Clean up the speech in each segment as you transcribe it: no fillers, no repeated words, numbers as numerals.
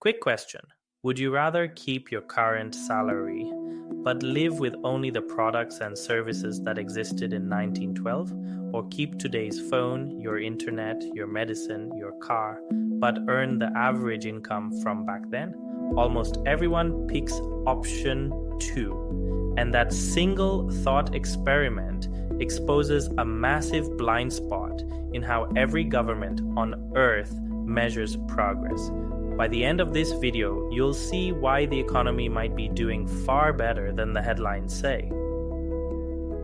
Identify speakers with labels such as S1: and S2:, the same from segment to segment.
S1: Quick question. Would you rather keep your current salary but live with only the products and services that existed in 1912, or keep today's phone, your internet, your medicine, your car, but earn the average income from back then? Almost everyone picks option 2, and that single thought experiment exposes a massive blind spot in how every government on Earth measures progress. By the end of this video, you'll see why the economy might be doing far better than the headlines say,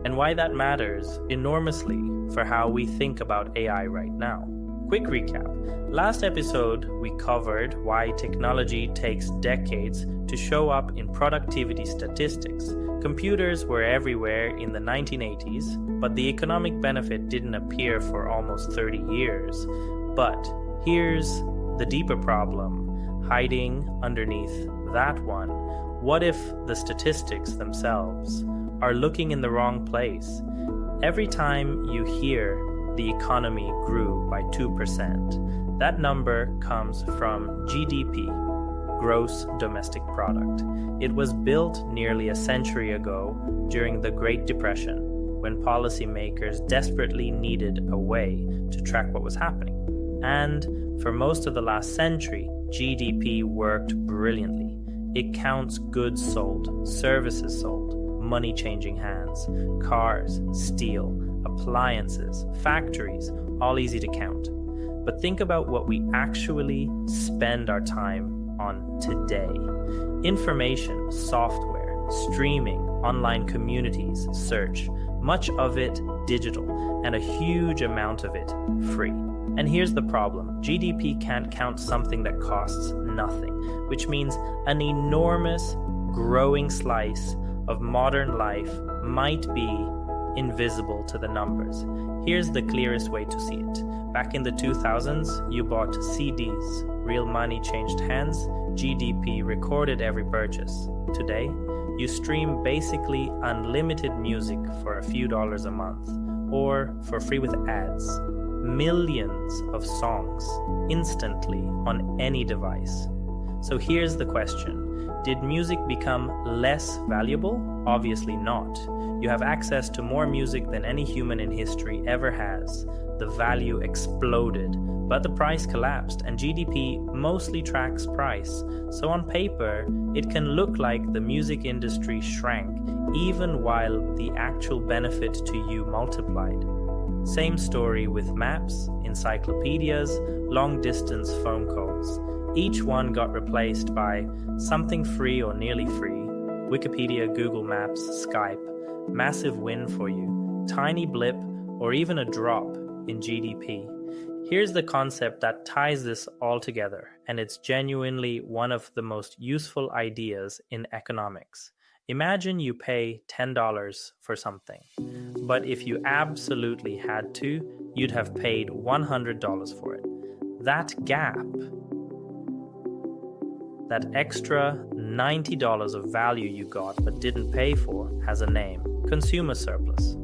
S1: and why that matters enormously for how we think about AI right now. Quick recap. Last episode, we covered why technology takes decades to show up in productivity statistics. Computers were everywhere in the 1980s, but the economic benefit didn't appear for almost 30 years. But here's the deeper problem hiding underneath that one. What if the statistics themselves are looking in the wrong place? Every time you hear the economy grew by 2%, that number comes from GDP, Gross Domestic Product. It was built nearly a century ago during the Great Depression, when policymakers desperately needed a way to track what was happening. And for most of the last century, GDP worked brilliantly. It counts goods sold, services sold, money changing hands, cars, steel, appliances, factories, all easy to count. But think about what we actually spend our time on today. Information, software, streaming, online communities, search, much of it digital, and a huge amount of it free. And here's the problem. GDP can't count something that costs nothing, which means an enormous, growing slice of modern life might be invisible to the numbers. Here's the clearest way to see it. Back in the 2000s, you bought CDs. Real money changed hands. GDP recorded every purchase. Today, you stream basically unlimited music for a few dollars a month, or for free with ads. Millions of songs instantly on any device. So here's the question. Did music become less valuable? Obviously not. You have access to more music than any human in history ever has. The value exploded, but the price collapsed, and GDP mostly tracks price. So on paper, it can look like the music industry shrank, even while the actual benefit to you multiplied. Same story with maps, encyclopedias, long-distance phone calls. Each one got replaced by something free or nearly free. Wikipedia, Google Maps, Skype. Massive win for you. Tiny blip or even a drop in GDP. Here's the concept that ties this all together, and it's genuinely one of the most useful ideas in economics. Imagine you pay $10 for something, but if you absolutely had to, you'd have paid $100 for it. That gap, that extra $90 of value you got but didn't pay for, has a name: consumer surplus.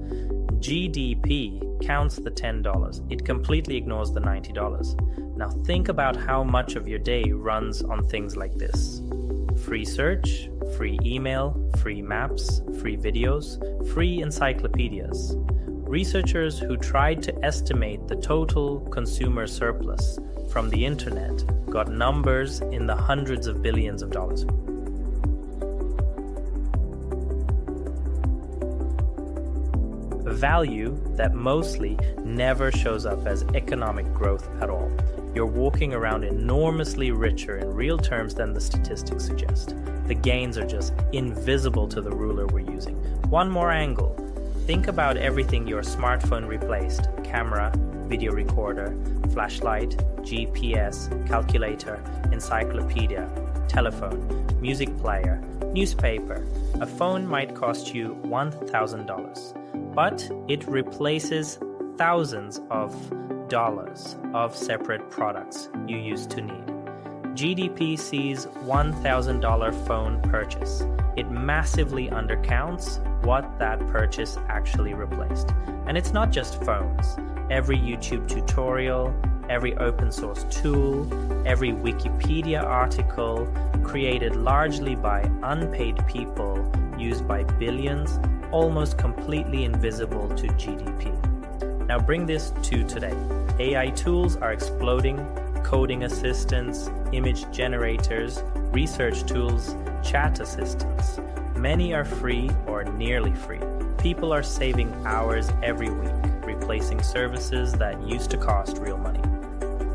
S1: GDP counts the $10. It completely ignores the $90. Now think about how much of your day runs on things like this. Free search, free email, free maps, free videos, free encyclopedias. Researchers who tried to estimate the total consumer surplus from the internet got numbers in the hundreds of billions of dollars. A value that mostly never shows up as economic growth at all. You're walking around enormously richer in real terms than the statistics suggest. The gains are just invisible to the ruler we're using. One more angle. Think about everything your smartphone replaced: camera, video recorder, flashlight, GPS, calculator, encyclopedia, telephone, music player, newspaper. A phone might cost you $1,000, but it replaces thousands of dollars of separate products you used to need. GDP sees $1,000 phone purchase. It massively undercounts what that purchase actually replaced. And it's not just phones. Every YouTube tutorial, every open source tool, every Wikipedia article created largely by unpaid people used by billions, almost completely invisible to GDP. Now bring this to today. AI tools are exploding, coding assistants, image generators, research tools, chat assistants. Many are free or nearly free. People are saving hours every week, replacing services that used to cost real money.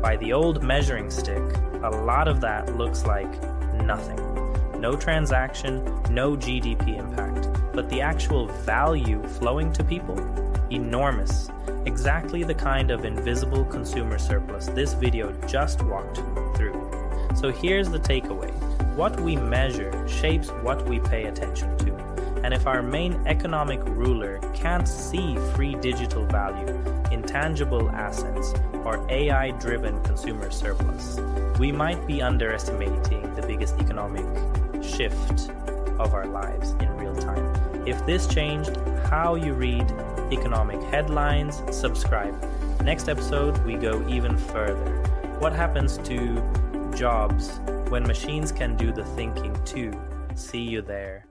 S1: By the old measuring stick, a lot of that looks like nothing. No transaction, no GDP impact, but the actual value flowing to people? Enormous. Exactly the kind of invisible consumer surplus this video just walked through. So here's the takeaway. What we measure shapes what we pay attention to. And if our main economic ruler can't see free digital value, intangible assets, or AI-driven consumer surplus, we might be underestimating the biggest economic shift of our lives in real time. If this changed how you read economic headlines, subscribe. Next episode, we go even further. What happens to jobs when machines can do the thinking too? See you there.